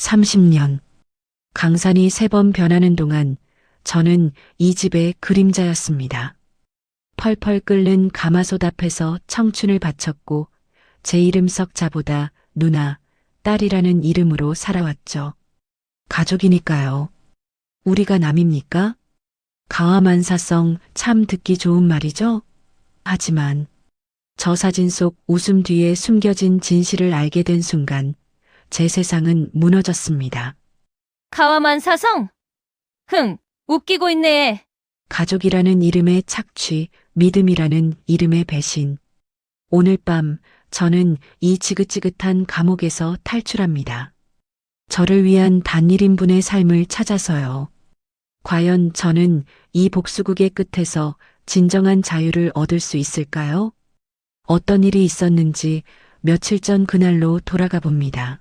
30년. 강산이 3번 변하는 동안 저는 이 집의 그림자였습니다. 펄펄 끓는 가마솥 앞에서 청춘을 바쳤고 제 이름 석 자보다 누나, 딸이라는 이름으로 살아왔죠. 가족이니까요. 우리가 남입니까? 가와만사성 참 듣기 좋은 말이죠? 하지만 저 사진 속 웃음 뒤에 숨겨진 진실을 알게 된 순간 제 세상은 무너졌습니다. 가와만 사성? 흥, 웃기고 있네. 가족이라는 이름의 착취, 믿음이라는 이름의 배신. 오늘 밤 저는 이 지긋지긋한 감옥에서 탈출합니다. 저를 위한 단 1인분의 삶을 찾아서요. 과연 저는 이 복수극의 끝에서 진정한 자유를 얻을 수 있을까요? 어떤 일이 있었는지 며칠 전 그날로 돌아가 봅니다.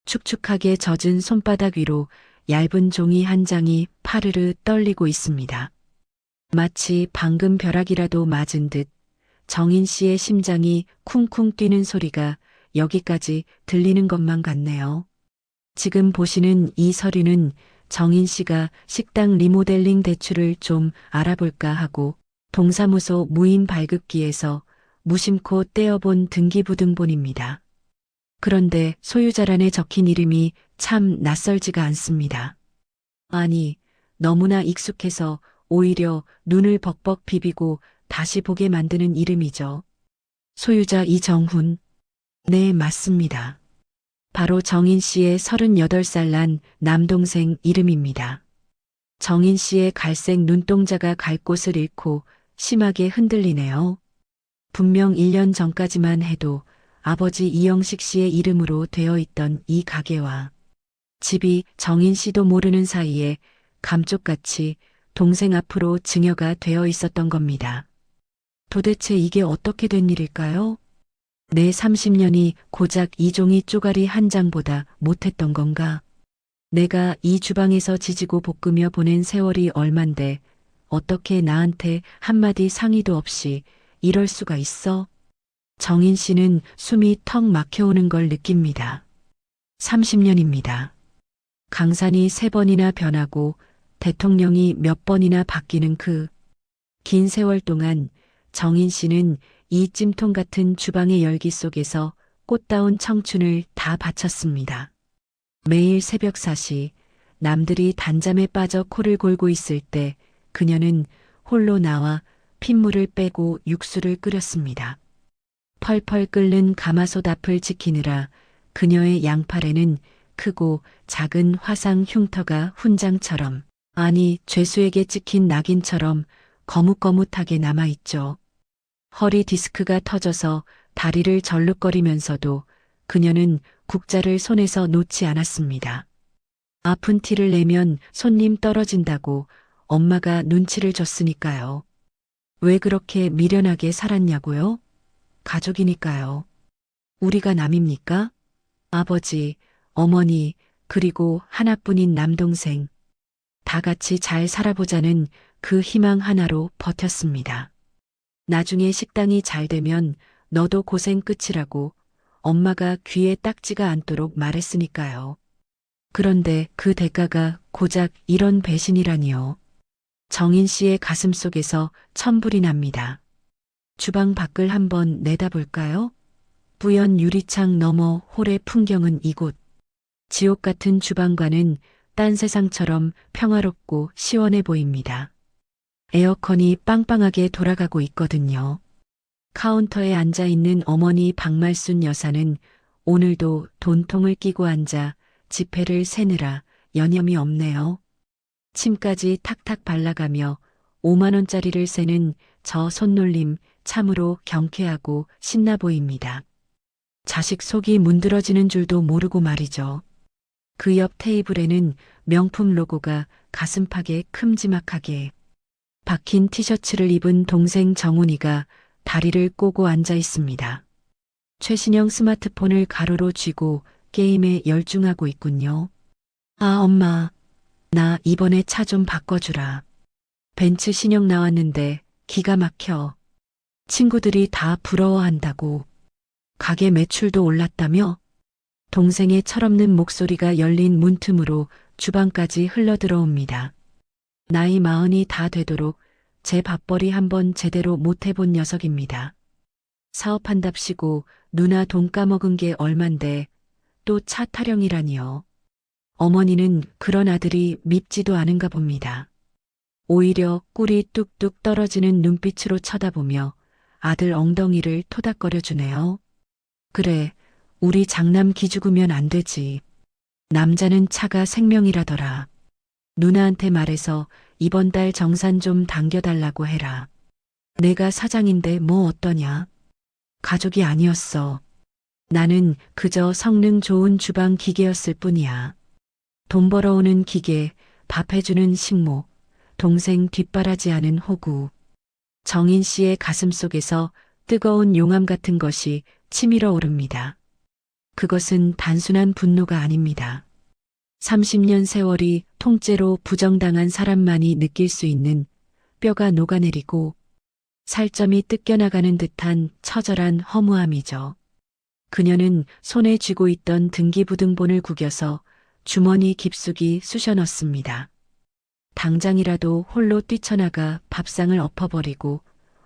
축축하게 젖은 손바닥 위로 얇은 종이 한 장이 파르르 떨리고 있습니다. 마치 방금 벼락이라도 맞은 듯 정인 씨의 심장이 쿵쿵 뛰는 소리가 여기까지 들리는 것만 같네요. 지금 보시는 이 서류는 정인 씨가 식당 리모델링 대출을 좀 알아볼까 하고 동사무소 무인 발급기에서 무심코 떼어본 등기부등본입니다. 그런데 소유자란에 적힌 이름이 참 낯설지가 않습니다. 아니, 너무나 익숙해서 오히려 눈을 벅벅 비비고 다시 보게 만드는 이름이죠. 소유자 이정훈. 네, 맞습니다. 바로 정인 씨의 38살 난 남동생 이름입니다. 정인 씨의 갈색 눈동자가 갈 곳을 잃고 심하게 흔들리네요. 분명 1년 전까지만 해도 아버지 이영식 씨의 이름으로 되어 있던 이 가게와 집이 정인 씨도 모르는 사이에 감쪽같이 동생 앞으로 증여가 되어 있었던 겁니다. 도대체 이게 어떻게 된 일일까요? 내 30년이 고작 이 종이 쪼가리 한 장보다 못했던 건가? 내가 이 주방에서 지지고 볶으며 보낸 세월이 얼만데 어떻게 나한테 한마디 상의도 없이 이럴 수가 있어? 정인 씨는 숨이 턱 막혀오는 걸 느낍니다. 30년입니다. 강산이 3번이나 변하고 대통령이 몇 번이나 바뀌는 그 긴 세월 동안 정인 씨는 이 찜통 같은 주방의 열기 속에서 꽃다운 청춘을 다 바쳤습니다. 매일 새벽 4시 남들이 단잠에 빠져 코를 골고 있을 때 그녀는 홀로 나와 핏물을 빼고 육수를 끓였습니다. 펄펄 끓는 가마솥 앞을 지키느라 그녀의 양팔에는 크고 작은 화상 흉터가 훈장처럼, 아니 죄수에게 찍힌 낙인처럼 거뭇거뭇하게 남아있죠. 허리 디스크가 터져서 다리를 절룩거리면서도 그녀는 국자를 손에서 놓지 않았습니다. 아픈 티를 내면 손님 떨어진다고 엄마가 눈치를 줬으니까요. 왜 그렇게 미련하게 살았냐고요? 가족이니까요. 우리가 남입니까? 아버지, 어머니, 그리고 하나뿐인 남동생. 다 같이 잘 살아보자는 그 희망 하나로 버텼습니다. 나중에 식당이 잘 되면 너도 고생 끝이라고 엄마가 귀에 딱지가 않도록 말했으니까요. 그런데 그 대가가 고작 이런 배신이라니요. 정인 씨의 가슴 속에서 천불이 납니다. 주방 밖을 한번 내다볼까요? 뿌연 유리창 너머 홀의 풍경은 이곳. 지옥 같은 주방과는 딴 세상처럼 평화롭고 시원해 보입니다. 에어컨이 빵빵하게 돌아가고 있거든요. 카운터에 앉아있는 어머니 박말순 여사는 오늘도 돈통을 끼고 앉아 지폐를 세느라 여념이 없네요. 침까지 탁탁 발라가며 5만 원짜리를 세는 저 손놀림 참으로 경쾌하고 신나 보입니다. 자식 속이 문드러지는 줄도 모르고 말이죠. 그 옆 테이블에는 명품 로고가 가슴팍에 큼지막하게 박힌 티셔츠를 입은 동생 정훈이가 다리를 꼬고 앉아 있습니다. 최신형 스마트폰을 가로로 쥐고 게임에 열중하고 있군요. 아, 엄마. 나 이번에 차 좀 바꿔주라. 벤츠 신형 나왔는데 기가 막혀. 친구들이 다 부러워한다고. 가게 매출도 올랐다며? 동생의 철없는 목소리가 열린 문틈으로 주방까지 흘러들어옵니다. 나이 40이 다 되도록 제 밥벌이 한번 제대로 못 해본 녀석입니다. 사업한답시고 누나 돈 까먹은 게 얼만데 또 차 타령이라니요. 어머니는 그런 아들이 밉지도 않은가 봅니다. 오히려 꿀이 뚝뚝 떨어지는 눈빛으로 쳐다보며 아들 엉덩이를 토닥거려 주네요. 그래, 우리 장남 기죽으면 안 되지. 남자는 차가 생명이라더라. 누나한테 말해서 이번 달 정산 좀 당겨달라고 해라. 내가 사장인데 뭐 어떠냐? 가족이 아니었어. 나는 그저 성능 좋은 주방 기계였을 뿐이야. 돈 벌어오는 기계, 밥 해주는 식모, 동생 뒷바라지하는 호구. 정인 씨의 가슴 속에서 뜨거운 용암 같은 것이 치밀어 오릅니다. 그것은 단순한 분노가 아닙니다. 30년 세월이 통째로 부정당한 사람만이 느낄 수 있는 뼈가 녹아내리고 살점이 뜯겨나가는 듯한 처절한 허무함이죠. 그녀는 손에 쥐고 있던 등기부등본을 구겨서 주머니 깊숙이 쑤셔 넣습니다. 당장이라도 홀로 뛰쳐나가 밥상을 엎어버리고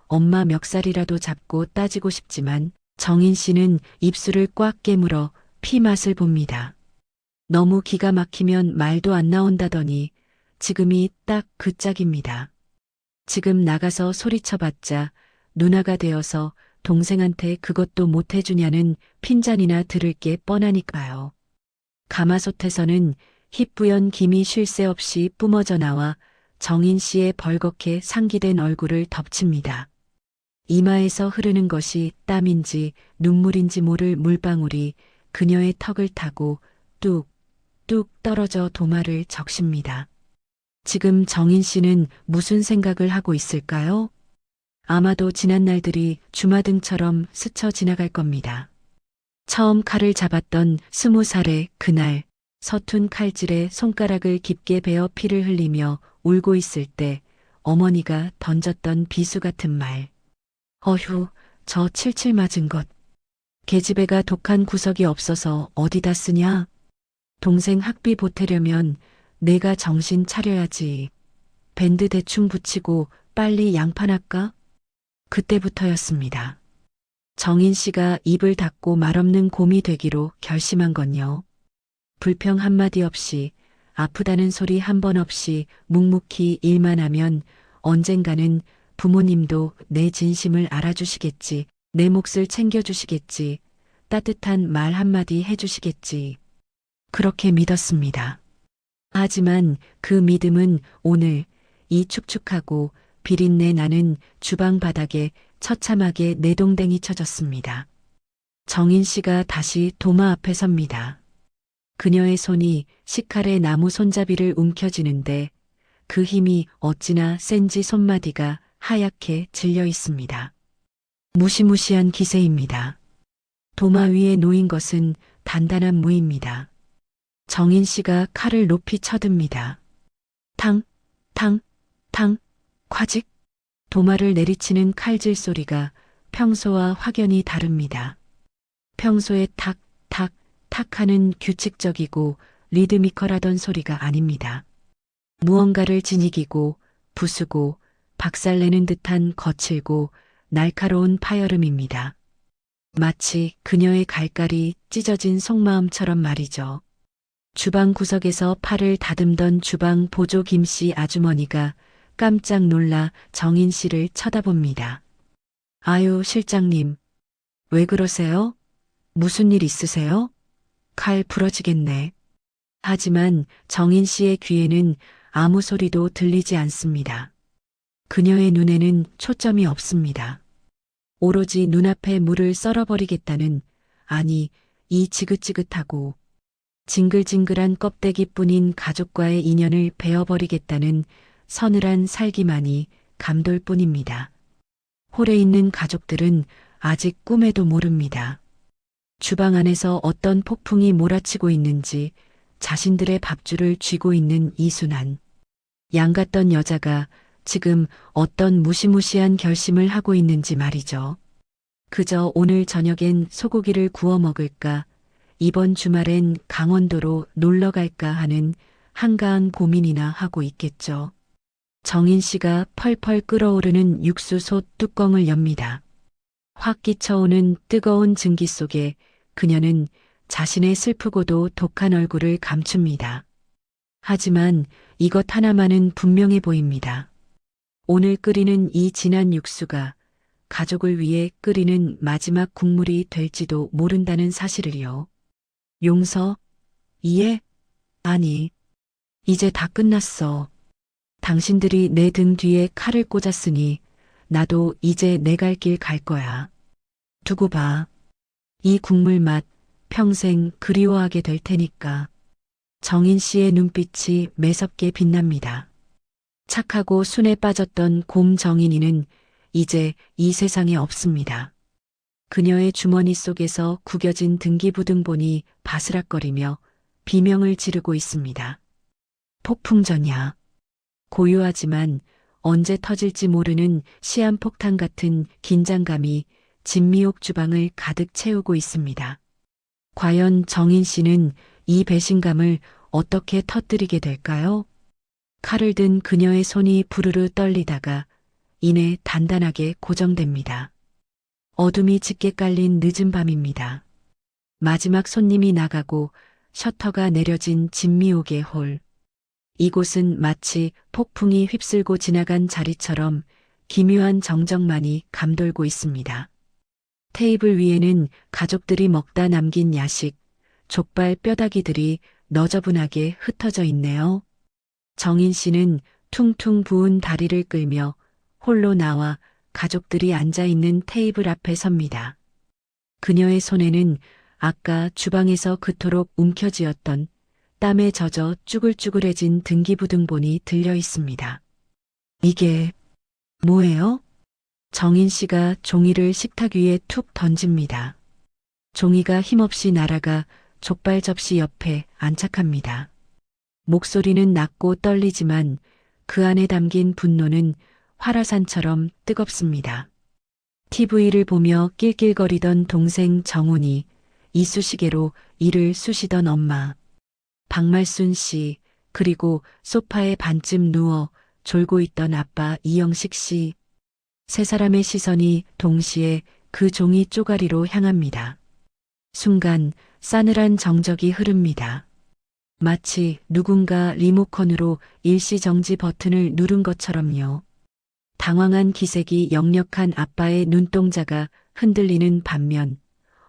엄마 멱살이라도 잡고 따지고 싶지만 정인 씨는 입술을 꽉 깨물어 피 맛을 봅니다. 너무 기가 막히면 말도 안 나온다더니 지금이 딱 그 짝입니다. 지금 나가서 소리쳐봤자 누나가 되어서 동생한테 그것도 못 해주냐는 핀잔이나 들을 게 뻔하니까요. 가마솥에서는 희뿌연 김이 쉴 새 없이 뿜어져 나와 정인 씨의 벌겋게 상기된 얼굴을 덮칩니다. 이마에서 흐르는 것이 땀인지 눈물인지 모를 물방울이 그녀의 턱을 타고 뚝뚝 떨어져 도마를 적십니다. 지금 정인 씨는 무슨 생각을 하고 있을까요? 아마도 지난 날들이 주마등처럼 스쳐 지나갈 겁니다. 처음 칼을 잡았던 20살의 그날, 서툰 칼질에 손가락을 깊게 베어 피를 흘리며 울고 있을 때 어머니가 던졌던 비수 같은 말. 어휴, 저 칠칠 맞은 것. 계집애가 독한 구석이 없어서 어디다 쓰냐? 동생 학비 보태려면 내가 정신 차려야지. 밴드 대충 붙이고 빨리 양판할까? 그때부터였습니다. 정인 씨가 입을 닫고 말없는 곰이 되기로 결심한 건요. 불평 한마디 없이 아프다는 소리 한 번 없이 묵묵히 일만 하면 언젠가는 부모님도 내 진심을 알아주시겠지, 내 몫을 챙겨주시겠지, 따뜻한 말 한마디 해주시겠지. 그렇게 믿었습니다. 하지만 그 믿음은 오늘 이 축축하고 비린내 나는 주방 바닥에 처참하게 내동댕이 쳐졌습니다. 정인 씨가 다시 도마 앞에 섭니다. 그녀의 손이 식칼의 나무 손잡이를 움켜쥐는데 그 힘이 어찌나 센지 손마디가 하얗게 질려 있습니다. 무시무시한 기세입니다. 도마 위에 놓인 것은 단단한 무입니다. 정인 씨가 칼을 높이 쳐듭니다. 탕, 탕, 탕, 콰직. 도마를 내리치는 칼질 소리가 평소와 확연히 다릅니다. 평소에 탁, 탁, 탁 하는 규칙적이고 리드미컬하던 소리가 아닙니다. 무언가를 지니기고 부수고 박살내는 듯한 거칠고 날카로운 파열음입니다. 마치 그녀의 갈깔이 찢어진 속마음처럼 말이죠. 주방 구석에서 팔을 다듬던 주방 보조 김씨 아주머니가 깜짝 놀라 정인 씨를 쳐다봅니다. 아유, 실장님. 왜 그러세요? 무슨 일 있으세요? 칼 부러지겠네. 하지만 정인 씨의 귀에는 아무 소리도 들리지 않습니다. 그녀의 눈에는 초점이 없습니다. 오로지 눈앞에 물을 썰어버리겠다는, 아니, 이 지긋지긋하고 징글징글한 껍데기뿐인 가족과의 인연을 베어버리겠다는 서늘한 살기만이 감돌 뿐입니다. 홀에 있는 가족들은 아직 꿈에도 모릅니다. 주방 안에서 어떤 폭풍이 몰아치고 있는지 자신들의 밥줄을 쥐고 있는 이 순간. 양 같던 여자가 지금 어떤 무시무시한 결심을 하고 있는지 말이죠. 그저 오늘 저녁엔 소고기를 구워 먹을까, 이번 주말엔 강원도로 놀러 갈까 하는 한가한 고민이나 하고 있겠죠. 정인 씨가 펄펄 끓어오르는 육수솥 뚜껑을 엽니다. 확 끼쳐오는 뜨거운 증기 속에 그녀는 자신의 슬프고도 독한 얼굴을 감춥니다. 하지만 이것 하나만은 분명해 보입니다. 오늘 끓이는 이 진한 육수가 가족을 위해 끓이는 마지막 국물이 될지도 모른다는 사실을요. 용서? 이해? 아니. 이제 다 끝났어. 당신들이 내 등 뒤에 칼을 꽂았으니 나도 이제 내 갈 길 갈 거야. 두고 봐. 이 국물 맛 평생 그리워하게 될 테니까. 정인 씨의 눈빛이 매섭게 빛납니다. 착하고 순에 빠졌던 곰 정인이는 이제 이 세상에 없습니다. 그녀의 주머니 속에서 구겨진 등기부등본이 바스락거리며 비명을 지르고 있습니다. 폭풍전야. 고요하지만 언제 터질지 모르는 시한폭탄 같은 긴장감이 진미옥 주방을 가득 채우고 있습니다. 과연 정인 씨는 이 배신감을 어떻게 터뜨리게 될까요? 칼을 든 그녀의 손이 부르르 떨리다가 이내 단단하게 고정됩니다. 어둠이 짙게 깔린 늦은 밤입니다. 마지막 손님이 나가고 셔터가 내려진 진미옥의 홀. 이곳은 마치 폭풍이 휩쓸고 지나간 자리처럼 기묘한 정적만이 감돌고 있습니다. 테이블 위에는 가족들이 먹다 남긴 야식, 족발 뼈다귀들이 너저분하게 흩어져 있네요. 정인 씨는 퉁퉁 부은 다리를 끌며 홀로 나와 가족들이 앉아 있는 테이블 앞에 섭니다. 그녀의 손에는 아까 주방에서 그토록 움켜쥐었던 땀에 젖어 쭈글쭈글해진 등기부등본이 들려 있습니다. 이게 뭐예요? 정인 씨가 종이를 식탁 위에 툭 던집니다. 종이가 힘없이 날아가 족발 접시 옆에 안착합니다. 목소리는 낮고 떨리지만 그 안에 담긴 분노는 활화산처럼 뜨겁습니다. TV를 보며 낄낄거리던 동생 정훈이 이쑤시개로 이를 쑤시던 엄마, 박말순 씨, 그리고 소파에 반쯤 누워 졸고 있던 아빠 이영식 씨. 세 사람의 시선이 동시에 그 종이 쪼가리로 향합니다. 순간 싸늘한 정적이 흐릅니다. 마치 누군가 리모컨으로 일시정지 버튼을 누른 것처럼요. 당황한 기색이 역력한 아빠의 눈동자가 흔들리는 반면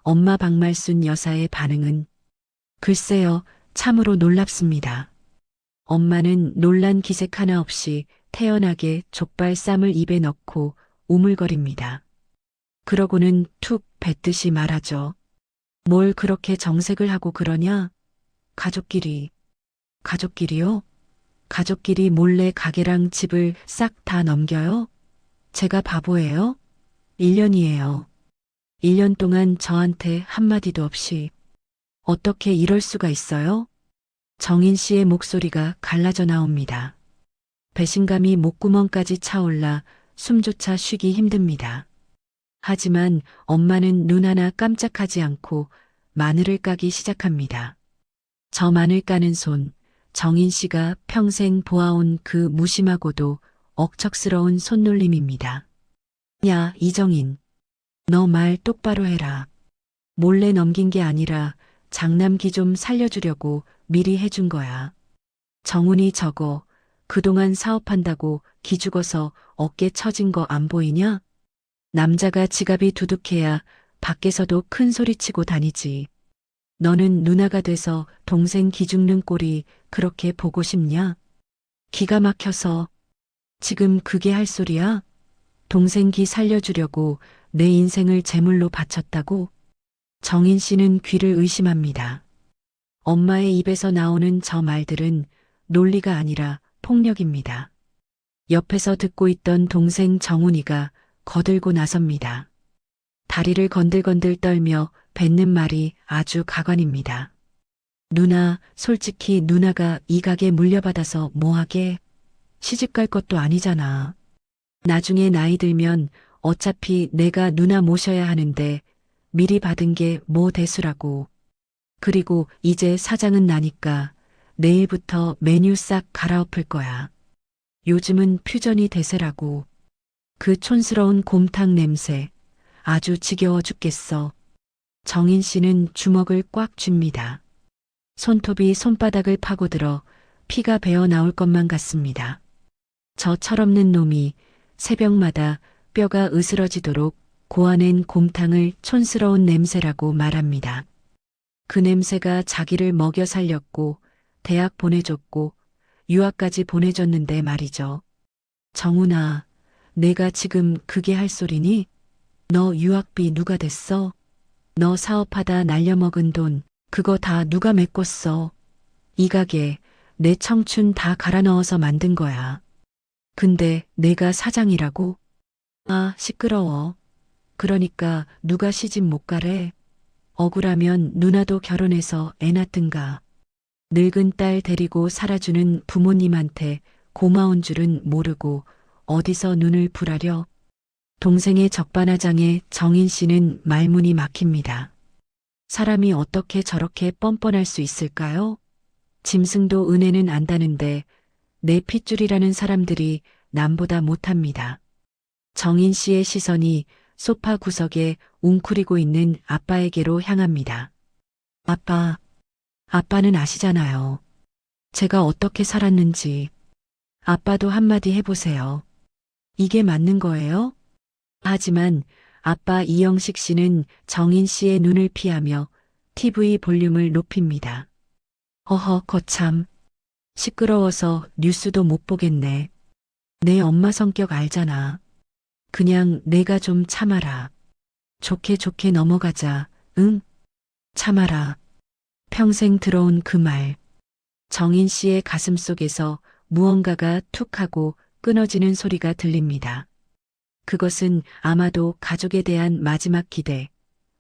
엄마 박말순 여사의 반응은 글쎄요, 참으로 놀랍습니다. 엄마는 놀란 기색 하나 없이 태연하게 족발 쌈을 입에 넣고 우물거립니다. 그러고는 툭 뱉듯이 말하죠. 뭘 그렇게 정색을 하고 그러냐? 가족끼리요? 가족끼리 몰래 가게랑 집을 싹 다 넘겨요? 제가 바보예요? 1년이에요. 1년 동안 저한테 한마디도 없이. 어떻게 이럴 수가 있어요? 정인 씨의 목소리가 갈라져 나옵니다. 배신감이 목구멍까지 차올라 숨조차 쉬기 힘듭니다. 하지만 엄마는 눈 하나 깜짝하지 않고 마늘을 까기 시작합니다. 저 마늘 까는 손, 정인 씨가 평생 보아온 그 무심하고도 억척스러운 손놀림입니다. 야, 이정인. 너 말 똑바로 해라. 몰래 넘긴 게 아니라 장남기 좀 살려주려고 미리 해준 거야. 정훈이 저거 그동안 사업한다고 기죽어서 어깨 처진 거 안 보이냐? 남자가 지갑이 두둑해야 밖에서도 큰 소리치고 다니지. 너는 누나가 돼서 동생 기죽는 꼴이 그렇게 보고 싶냐? 기가 막혀서. 지금 그게 할 소리야? 동생 기 살려주려고 내 인생을 제물로 바쳤다고? 정인 씨는 귀를 의심합니다. 엄마의 입에서 나오는 저 말들은 논리가 아니라 폭력입니다. 옆에서 듣고 있던 동생 정훈이가 거들고 나섭니다. 다리를 건들건들 떨며 뱉는 말이 아주 가관입니다. 누나, 솔직히 누나가 이 가게 물려받아서 뭐하게? 시집갈 것도 아니잖아. 나중에 나이 들면 어차피 내가 누나 모셔야 하는데 미리 받은 게 뭐 대수라고. 그리고 이제 사장은 나니까 내일부터 메뉴 싹 갈아엎을 거야. 요즘은 퓨전이 대세라고. 그 촌스러운 곰탕 냄새. 아주 지겨워 죽겠어. 정인 씨는 주먹을 꽉 쥡니다. 손톱이 손바닥을 파고들어 피가 배어 나올 것만 같습니다. 저 철없는 놈이 새벽마다 뼈가 으스러지도록 고아낸 곰탕을 촌스러운 냄새라고 말합니다. 그 냄새가 자기를 먹여 살렸고 대학 보내줬고 유학까지 보내줬는데 말이죠. 정훈아, 내가 지금 그게 할 소리니? 너 유학비 누가 댔어? 너 사업하다 날려먹은 돈 그거 다 누가 메꿨어? 이 가게 내 청춘 다 갈아 넣어서 만든 거야. 근데 내가 사장이라고? 아, 시끄러워. 그러니까 누가 시집 못 가래? 억울하면 누나도 결혼해서 애 낳든가. 늙은 딸 데리고 살아주는 부모님한테 고마운 줄은 모르고 어디서 눈을 부라려. 동생의 적반하장에 정인 씨는 말문이 막힙니다. 사람이 어떻게 저렇게 뻔뻔할 수 있을까요? 짐승도 은혜는 안다는데 내 핏줄이라는 사람들이 남보다 못합니다. 정인 씨의 시선이 소파 구석에 웅크리고 있는 아빠에게로 향합니다. 아빠, 아빠는 아시잖아요. 제가 어떻게 살았는지. 아빠도 한마디 해보세요. 이게 맞는 거예요? 하지만 아빠 이영식 씨는 정인 씨의 눈을 피하며 TV 볼륨을 높입니다. 허허, 거참. 시끄러워서 뉴스도 못 보겠네. 내 엄마 성격 알잖아. 그냥 내가 좀 참아라. 좋게 좋게 넘어가자. 응? 참아라. 평생 들어온 그 말. 정인 씨의 가슴 속에서 무언가가 툭 하고 끊어지는 소리가 들립니다. 그것은 아마도 가족에 대한 마지막 기대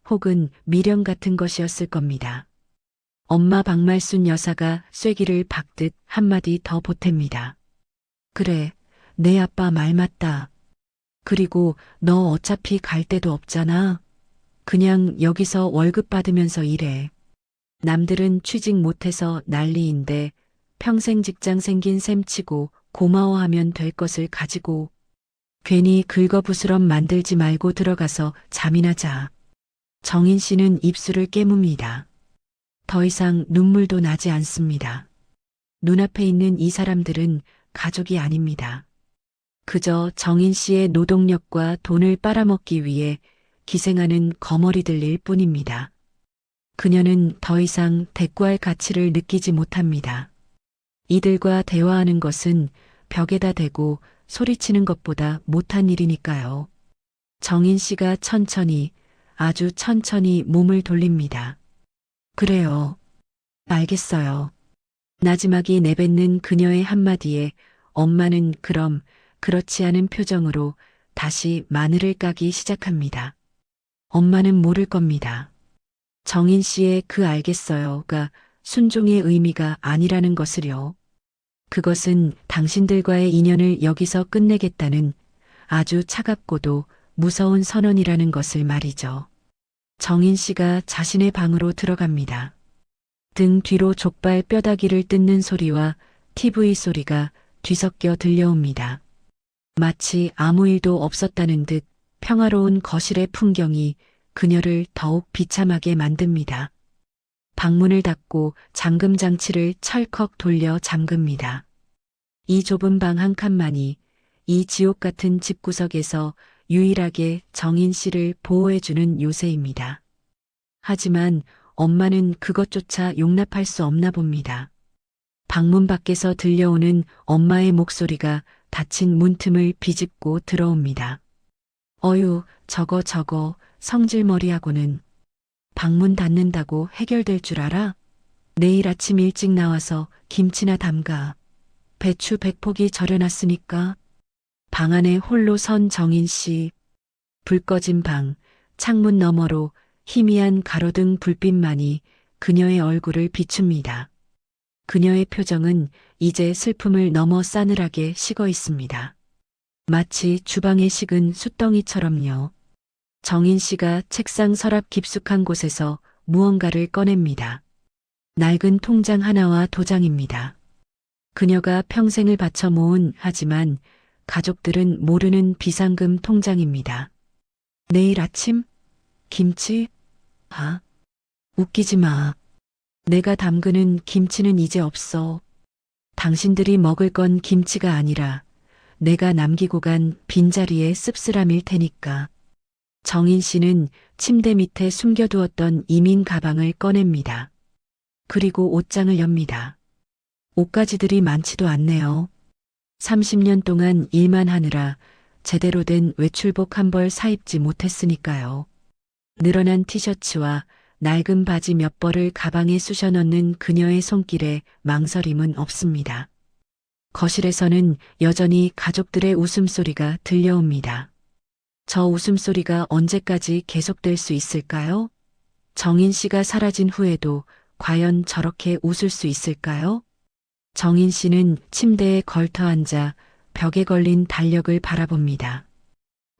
혹은 미련 같은 것이었을 겁니다. 엄마 박말순 여사가 쐐기를 박듯 한마디 더 보탭니다. 그래, 내 아빠 말 맞다. 그리고 너 어차피 갈 데도 없잖아. 그냥 여기서 월급 받으면서 일해. 남들은 취직 못해서 난리인데 평생 직장 생긴 셈 치고 고마워하면 될 것을 가지고 괜히 긁어부스럼 만들지 말고 들어가서 잠이나 자. 정인 씨는 입술을 깨뭅니다. 더 이상 눈물도 나지 않습니다. 눈앞에 있는 이 사람들은 가족이 아닙니다. 그저 정인 씨의 노동력과 돈을 빨아먹기 위해 기생하는 거머리들일 뿐입니다. 그녀는 더 이상 대꾸할 가치를 느끼지 못합니다. 이들과 대화하는 것은 벽에다 대고 소리치는 것보다 못한 일이니까요. 정인 씨가 천천히, 아주 천천히 몸을 돌립니다. 그래요. 알겠어요. 나지막이 내뱉는 그녀의 한마디에 엄마는 그럼 그렇지 않은 표정으로 다시 마늘을 까기 시작합니다. 엄마는 모를 겁니다. 정인 씨의 그 알겠어요가 순종의 의미가 아니라는 것을요. 그것은 당신들과의 인연을 여기서 끝내겠다는 아주 차갑고도 무서운 선언이라는 것을 말이죠. 정인 씨가 자신의 방으로 들어갑니다. 등 뒤로 족발 뼈다귀를 뜯는 소리와 TV 소리가 뒤섞여 들려옵니다. 마치 아무 일도 없었다는 듯 평화로운 거실의 풍경이 그녀를 더욱 비참하게 만듭니다. 방문을 닫고 잠금 장치를 철컥 돌려 잠급니다. 이 좁은 방 한 칸만이 이 지옥 같은 집구석에서 유일하게 정인 씨를 보호해주는 요새입니다. 하지만 엄마는 그것조차 용납할 수 없나 봅니다. 방문 밖에서 들려오는 엄마의 목소리가 닫힌 문틈을 비집고 들어옵니다. 어휴, 저거 성질머리하고는 방문 닫는다고 해결될 줄 알아? 내일 아침 일찍 나와서 김치나 담가. 배추 100포기 절여놨으니까. 방 안에 홀로 선 정인 씨. 불 꺼진 방, 창문 너머로 희미한 가로등 불빛만이 그녀의 얼굴을 비춥니다. 그녀의 표정은 이제 슬픔을 넘어 싸늘하게 식어 있습니다. 마치 주방에 식은 숯덩이처럼요. 정인 씨가 책상 서랍 깊숙한 곳에서 무언가를 꺼냅니다. 낡은 통장 하나와 도장입니다. 그녀가 평생을 바쳐 모은 하지만 가족들은 모르는 비상금 통장입니다. 내일 아침? 김치? 아, 웃기지 마. 내가 담그는 김치는 이제 없어. 당신들이 먹을 건 김치가 아니라 내가 남기고 간 빈자리의 씁쓸함일 테니까. 정인 씨는 침대 밑에 숨겨두었던 이민 가방을 꺼냅니다. 그리고 옷장을 엽니다. 옷가지들이 많지도 않네요. 30년 동안 일만 하느라 제대로 된 외출복 한 벌 사입지 못했으니까요. 늘어난 티셔츠와 낡은 바지 몇 벌을 가방에 쑤셔 넣는 그녀의 손길에 망설임은 없습니다. 거실에서는 여전히 가족들의 웃음소리가 들려옵니다. 저 웃음소리가 언제까지 계속될 수 있을까요? 정인 씨가 사라진 후에도 과연 저렇게 웃을 수 있을까요? 정인 씨는 침대에 걸터 앉아 벽에 걸린 달력을 바라봅니다.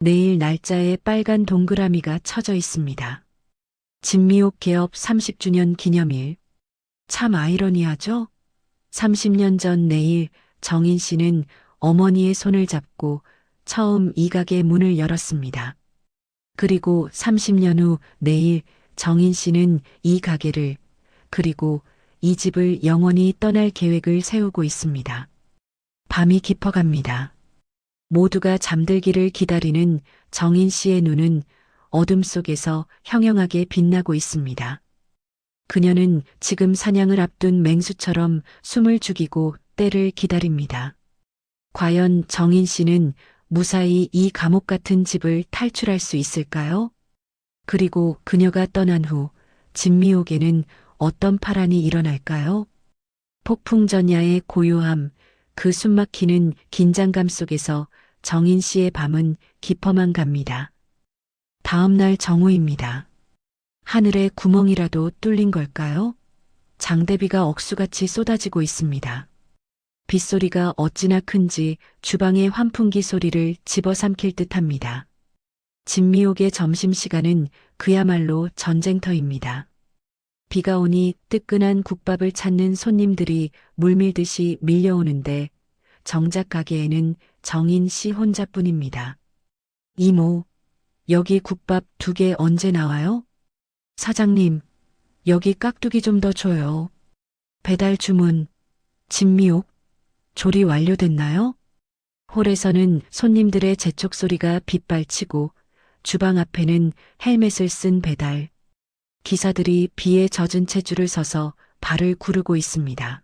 내일 날짜에 빨간 동그라미가 쳐져 있습니다. 진미옥 개업 30주년 기념일. 참 아이러니하죠? 30년 전 내일 정인 씨는 어머니의 손을 잡고 처음 이 가게 문을 열었습니다. 그리고 30년 후 내일 정인 씨는 이 가게를 그리고 이 집을 영원히 떠날 계획을 세우고 있습니다. 밤이 깊어갑니다. 모두가 잠들기를 기다리는 정인 씨의 눈은 어둠 속에서 형형하게 빛나고 있습니다. 그녀는 지금 사냥을 앞둔 맹수처럼 숨을 죽이고 때를 기다립니다. 과연 정인 씨는 무사히 이 감옥 같은 집을 탈출할 수 있을까요? 그리고 그녀가 떠난 후 진미옥에는 어떤 파란이 일어날까요? 폭풍전야의 고요함, 그 숨막히는 긴장감 속에서 정인 씨의 밤은 깊어만 갑니다. 다음 날 정오입니다. 하늘에 구멍이라도 뚫린 걸까요? 장대비가 억수같이 쏟아지고 있습니다. 빗소리가 어찌나 큰지 주방의 환풍기 소리를 집어삼킬 듯합니다. 진미옥의 점심시간은 그야말로 전쟁터입니다. 비가 오니 뜨끈한 국밥을 찾는 손님들이 물밀듯이 밀려오는데 정작 가게에는 정인 씨 혼자뿐입니다. 이모, 여기 국밥 2개 언제 나와요? 사장님, 여기 깍두기 좀 더 줘요. 배달 주문. 진미옥, 조리 완료됐나요? 홀에서는 손님들의 재촉 소리가 빗발치고 주방 앞에는 헬멧을 쓴 배달 기사들이 비에 젖은 채 줄을 서서 발을 구르고 있습니다.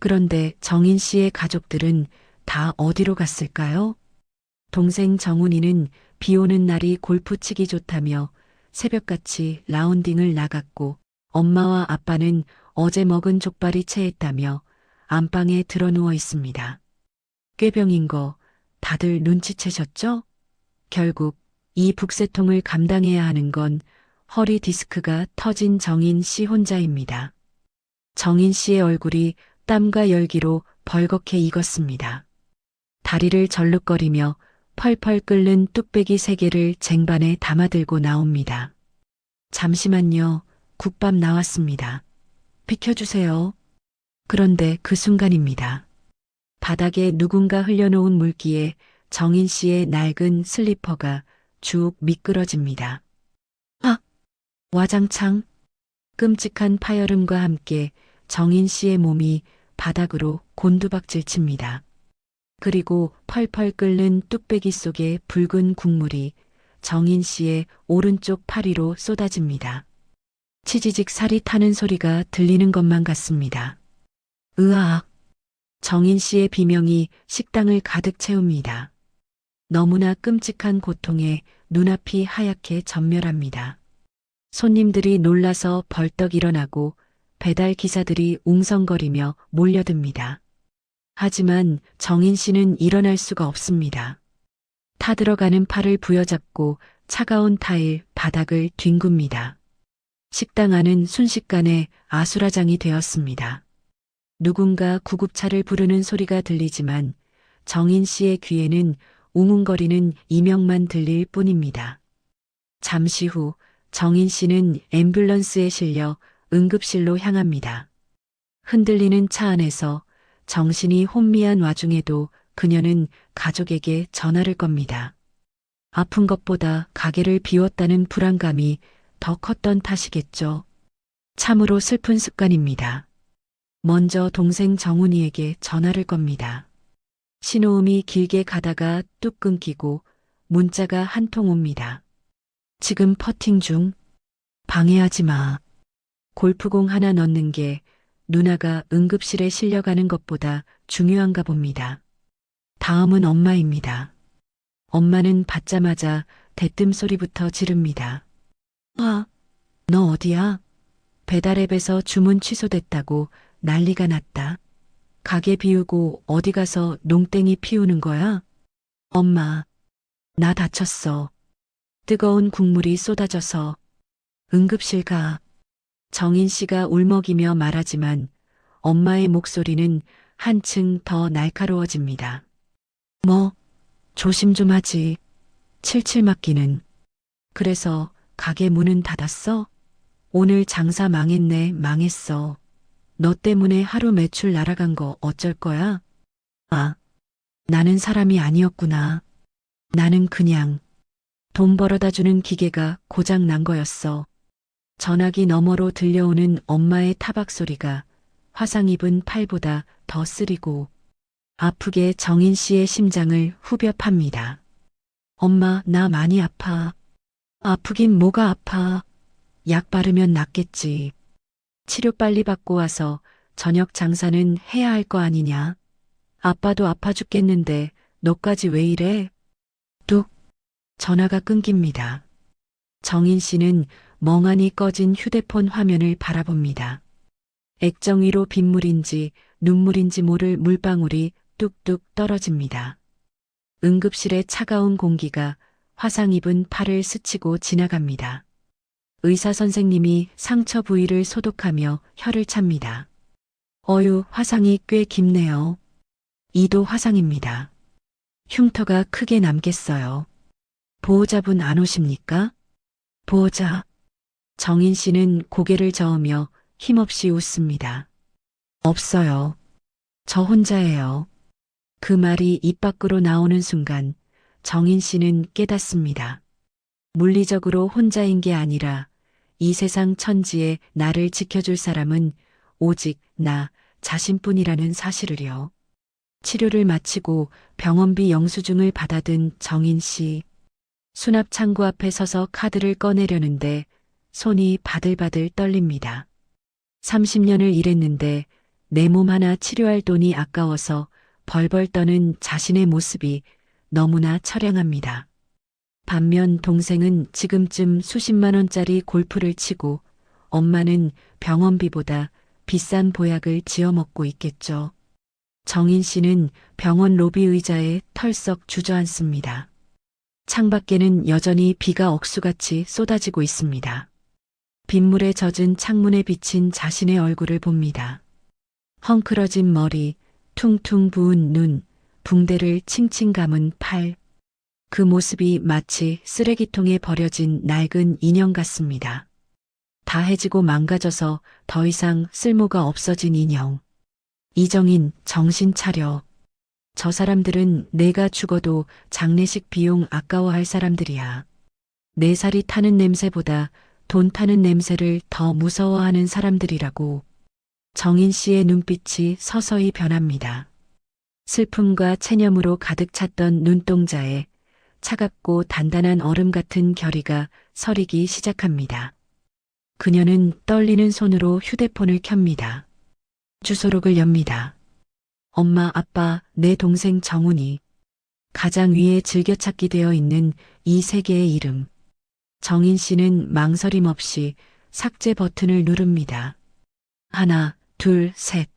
그런데 정인 씨의 가족들은 다 어디로 갔을까요? 동생 정훈이는 비 오는 날이 골프 치기 좋다며 새벽같이 라운딩을 나갔고 엄마와 아빠는 어제 먹은 족발이 체했다며 안방에 드러누워 있습니다. 꾀병인 거 다들 눈치채셨죠? 결국 이 북새통을 감당해야 하는 건 허리 디스크가 터진 정인 씨 혼자입니다. 정인 씨의 얼굴이 땀과 열기로 벌겋게 익었습니다. 다리를 절룩거리며 펄펄 끓는 뚝배기 3개를 쟁반에 담아들고 나옵니다. 잠시만요. 국밥 나왔습니다. 비켜주세요. 그런데 그 순간입니다. 바닥에 누군가 흘려놓은 물기에 정인 씨의 낡은 슬리퍼가 쭉 미끄러집니다. 아! 와장창! 끔찍한 파열음과 함께 정인 씨의 몸이 바닥으로 곤두박질 칩니다. 그리고 펄펄 끓는 뚝배기 속의 붉은 국물이 정인 씨의 오른쪽 팔 위로 쏟아집니다. 치지직 살이 타는 소리가 들리는 것만 같습니다. 으악! 정인 씨의 비명이 식당을 가득 채웁니다. 너무나 끔찍한 고통에 눈앞이 하얗게 전멸합니다. 손님들이 놀라서 벌떡 일어나고 배달 기사들이 웅성거리며 몰려듭니다. 하지만 정인 씨는 일어날 수가 없습니다. 타들어가는 팔을 부여잡고 차가운 타일 바닥을 뒹굽니다. 식당 안은 순식간에 아수라장이 되었습니다. 누군가 구급차를 부르는 소리가 들리지만 정인 씨의 귀에는 웅웅거리는 이명만 들릴 뿐입니다. 잠시 후 정인 씨는 앰뷸런스에 실려 응급실로 향합니다. 흔들리는 차 안에서 정신이 혼미한 와중에도 그녀는 가족에게 전화를 겁니다. 아픈 것보다 가게를 비웠다는 불안감이 더 컸던 탓이겠죠. 참으로 슬픈 습관입니다. 먼저 동생 정훈이에게 전화를 겁니다. 신호음이 길게 가다가 뚝 끊기고 문자가 한 통 옵니다. 지금 퍼팅 중. 방해하지 마. 골프공 하나 넣는 게 누나가 응급실에 실려가는 것보다 중요한가 봅니다. 다음은 엄마입니다. 엄마는 받자마자 대뜸 소리부터 지릅니다. 아, 너 어디야? 배달앱에서 주문 취소됐다고 난리가 났다. 가게 비우고 어디 가서 농땡이 피우는 거야? 엄마, 나 다쳤어. 뜨거운 국물이 쏟아져서 응급실 가. 정인 씨가 울먹이며 말하지만 엄마의 목소리는 한층 더 날카로워집니다. 뭐, 조심 좀 하지. 칠칠 맞기는. 그래서 가게 문은 닫았어? 오늘 장사 망했네, 망했어. 너 때문에 하루 매출 날아간 거 어쩔 거야? 아, 나는 사람이 아니었구나. 나는 그냥 돈 벌어다 주는 기계가 고장 난 거였어. 전화기 너머로 들려오는 엄마의 타박 소리가 화상 입은 팔보다 더 쓰리고 아프게 정인 씨의 심장을 후벼 팝니다. 엄마, 나 많이 아파. 아프긴 뭐가 아파. 약 바르면 낫겠지. 치료 빨리 받고 와서 저녁 장사는 해야 할 거 아니냐. 아빠도 아파 죽겠는데 너까지 왜 이래? 뚝. 전화가 끊깁니다. 정인 씨는 멍하니 꺼진 휴대폰 화면을 바라봅니다. 액정 위로 빗물인지 눈물인지 모를 물방울이 뚝뚝 떨어집니다. 응급실의 차가운 공기가 화상 입은 팔을 스치고 지나갑니다. 의사 선생님이 상처 부위를 소독하며 혀를 찹니다. 어유, 화상이 꽤 깊네요. 2도 화상입니다. 흉터가 크게 남겠어요. 보호자분 안 오십니까? 보호자. 정인 씨는 고개를 저으며 힘없이 웃습니다. 없어요. 저 혼자예요. 그 말이 입 밖으로 나오는 순간 정인 씨는 깨닫습니다. 물리적으로 혼자인 게 아니라 이 세상 천지에 나를 지켜줄 사람은 오직 나 자신뿐이라는 사실을요. 치료를 마치고 병원비 영수증을 받아든 정인 씨. 수납 창구 앞에 서서 카드를 꺼내려는데 손이 바들바들 떨립니다. 30년을 일했는데 내 몸 하나 치료할 돈이 아까워서 벌벌 떠는 자신의 모습이 너무나 처량합니다. 반면 동생은 지금쯤 수십만 원짜리 골프를 치고 엄마는 병원비보다 비싼 보약을 지어 먹고 있겠죠. 정인 씨는 병원 로비 의자에 털썩 주저앉습니다. 창밖에는 여전히 비가 억수같이 쏟아지고 있습니다. 빗물에 젖은 창문에 비친 자신의 얼굴을 봅니다. 헝클어진 머리, 퉁퉁 부은 눈, 붕대를 칭칭 감은 팔. 그 모습이 마치 쓰레기통에 버려진 낡은 인형 같습니다. 다 해지고 망가져서 더 이상 쓸모가 없어진 인형. 이정인, 정신 차려. 저 사람들은 내가 죽어도 장례식 비용 아까워할 사람들이야. 내 살이 타는 냄새보다 돈 타는 냄새를 더 무서워하는 사람들이라고. 정인 씨의 눈빛이 서서히 변합니다. 슬픔과 체념으로 가득 찼던 눈동자에 차갑고 단단한 얼음 같은 결의가 서리기 시작합니다. 그녀는 떨리는 손으로 휴대폰을 켭니다. 주소록을 엽니다. 엄마, 아빠, 내 동생 정훈이. 가장 위에 즐겨찾기 되어 있는 이 세 개의 이름. 정인 씨는 망설임 없이 삭제 버튼을 누릅니다. 하나, 둘, 셋.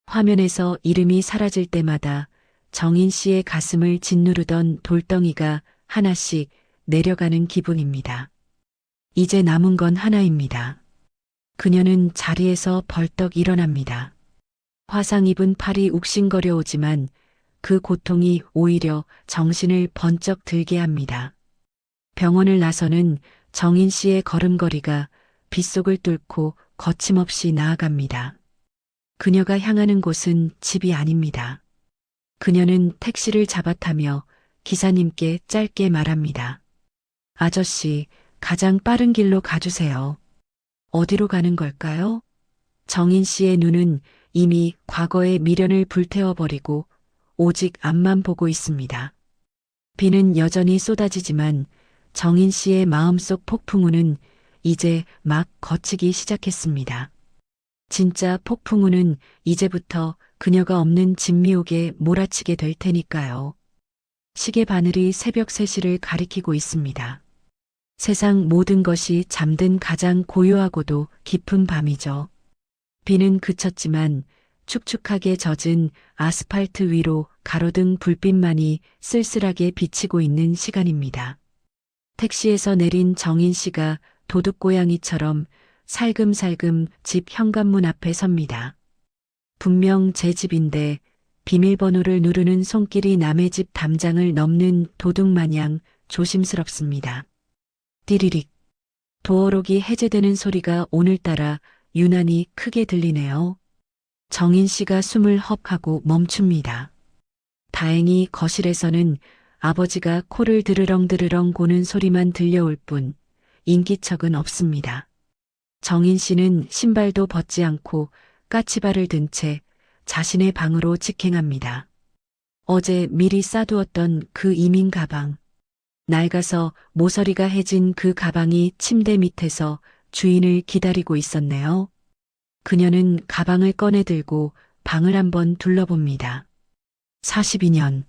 화면에서 이름이 사라질 때마다 정인 씨의 가슴을 짓누르던 돌덩이가 하나씩 내려가는 기분입니다. 이제 남은 건 하나입니다. 그녀는 자리에서 벌떡 일어납니다. 화상 입은 팔이 욱신거려 오지만 그 고통이 오히려 정신을 번쩍 들게 합니다. 병원을 나서는 정인 씨의 걸음걸이가 빗속을 뚫고 거침없이 나아갑니다. 그녀가 향하는 곳은 집이 아닙니다. 그녀는 택시를 잡아타며 기사님께 짧게 말합니다. 아저씨, 가장 빠른 길로 가주세요. 어디로 가는 걸까요? 정인 씨의 눈은 이미 과거의 미련을 불태워버리고 오직 앞만 보고 있습니다. 비는 여전히 쏟아지지만 정인 씨의 마음속 폭풍우는 이제 막 걷히기 시작했습니다. 진짜 폭풍우는 이제부터 그녀가 없는 진미옥에 몰아치게 될 테니까요. 시계 바늘이 새벽 3시를 가리키고 있습니다. 세상 모든 것이 잠든 가장 고요하고도 깊은 밤이죠. 비는 그쳤지만 축축하게 젖은 아스팔트 위로 가로등 불빛만이 쓸쓸하게 비치고 있는 시간입니다. 택시에서 내린 정인 씨가 도둑고양이처럼 살금살금 집 현관문 앞에 섭니다. 분명 제 집인데 비밀번호를 누르는 손길이 남의 집 담장을 넘는 도둑마냥 조심스럽습니다. 띠리릭. 도어록이 해제되는 소리가 오늘따라 유난히 크게 들리네요. 정인 씨가 숨을 헉하고 멈춥니다. 다행히 거실에서는 아버지가 코를 드르렁드르렁 고는 소리만 들려올 뿐 인기척은 없습니다. 정인 씨는 신발도 벗지 않고 까치발을 든 채 자신의 방으로 직행합니다. 어제 미리 싸두었던 그 이민 가방. 낡아서 모서리가 해진 그 가방이 침대 밑에서 주인을 기다리고 있었네요. 그녀는 가방을 꺼내 들고 방을 한번 둘러봅니다. 42년.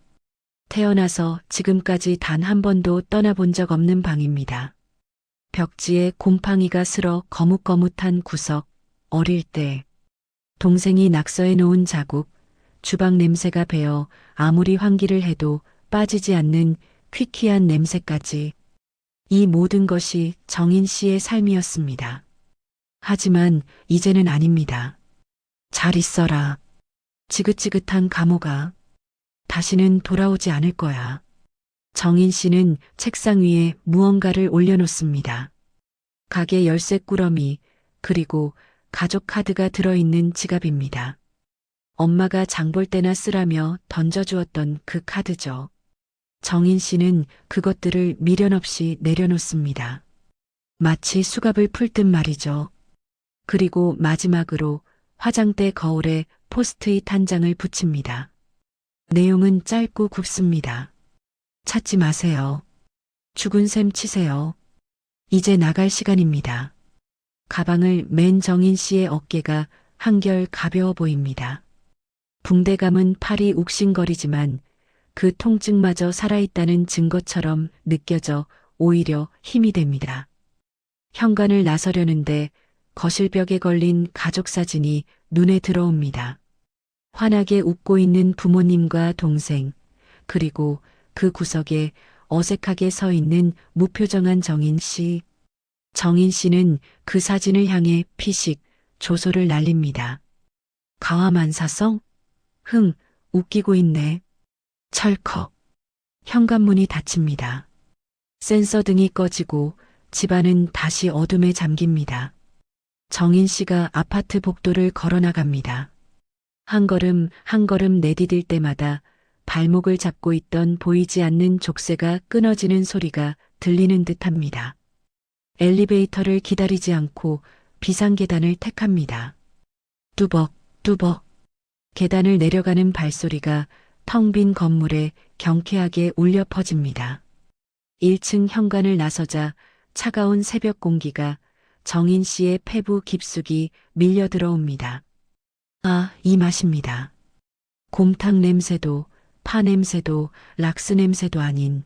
태어나서 지금까지 단 한 번도 떠나본 적 없는 방입니다. 벽지에 곰팡이가 슬어 거뭇거뭇한 구석, 어릴 때 동생이 낙서해 놓은 자국, 주방 냄새가 배어 아무리 환기를 해도 빠지지 않는 퀴퀴한 냄새까지. 이 모든 것이 정인 씨의 삶이었습니다. 하지만 이제는 아닙니다. 잘 있어라. 지긋지긋한 감호가 다시는 돌아오지 않을 거야. 정인 씨는 책상 위에 무언가를 올려놓습니다. 가게 열쇠 꾸러미, 그리고 가족 카드가 들어있는 지갑입니다. 엄마가 장볼 때나 쓰라며 던져주었던 그 카드죠. 정인 씨는 그것들을 미련 없이 내려놓습니다. 마치 수갑을 풀 듯 말이죠. 그리고 마지막으로 화장대 거울에 포스트잇 한 장을 붙입니다. 내용은 짧고 굵습니다. 찾지 마세요. 죽은 셈 치세요. 이제 나갈 시간입니다. 가방을 맨 정인 씨의 어깨가 한결 가벼워 보입니다. 붕대감은 팔이 욱신거리지만 그 통증마저 살아있다는 증거처럼 느껴져 오히려 힘이 됩니다. 현관을 나서려는데 거실벽에 걸린 가족 사진이 눈에 들어옵니다. 환하게 웃고 있는 부모님과 동생, 그리고 그 구석에 어색하게 서 있는 무표정한 정인 씨. 정인 씨는 그 사진을 향해 피식 조소를 날립니다. 가와만사성? 흥, 웃기고 있네. 철컥. 현관문이 닫힙니다. 센서 등이 꺼지고 집안은 다시 어둠에 잠깁니다. 정인 씨가 아파트 복도를 걸어 나갑니다. 한 걸음 한 걸음 내디딜 때마다 발목을 잡고 있던 보이지 않는 족쇄가 끊어지는 소리가 들리는 듯합니다. 엘리베이터를 기다리지 않고 비상계단을 택합니다. 뚜벅, 뚜벅. 계단을 내려가는 발소리가 텅 빈 건물에 경쾌하게 울려 퍼집니다. 1층 현관을 나서자 차가운 새벽 공기가 정인 씨의 폐부 깊숙이 밀려 들어옵니다. 아, 이 맛입니다. 곰탕 냄새도, 파 냄새도, 락스 냄새도 아닌